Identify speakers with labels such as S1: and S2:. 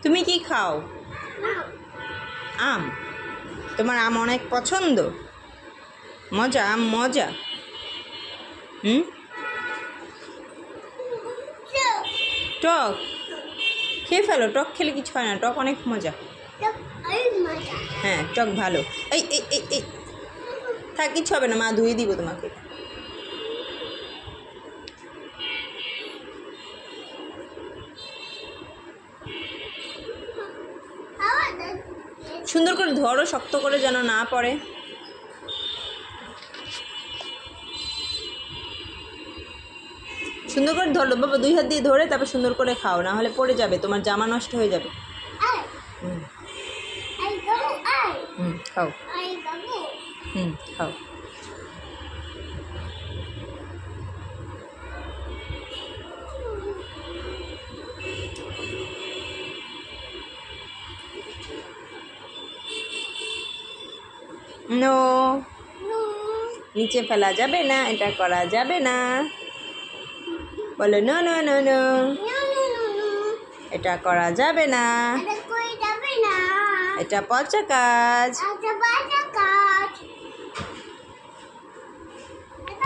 S1: তুমি কি খাও? আম। তোমার আম অনেক পছন্দ? মজা, আম মজা। টক খেয়ে ফেলো, টক খেলে কিছু হয় না, টক অনেক মজা। হ্যাঁ, টক ভালো। এই এই এই এই থাক, কিছু হবে না, মা ধুয়ে দিব তোমাকে। সুন্দর করে ধরো, শক্ত করে যেন না পড়ে। সুন্দর করে ধরো বাবা, 2 হাত দিয়ে ধরে তারপর সুন্দর করে খাও, না হলে পড়ে যাবে, তোমার জামা নষ্ট হয়ে যাবে। খাও। খাও। নো, নিচে ফেলা যাবে না, এটা করা যাবে না। বলো নো নো নো নো, এটা করা যাবে না, এটা পচা কাজ।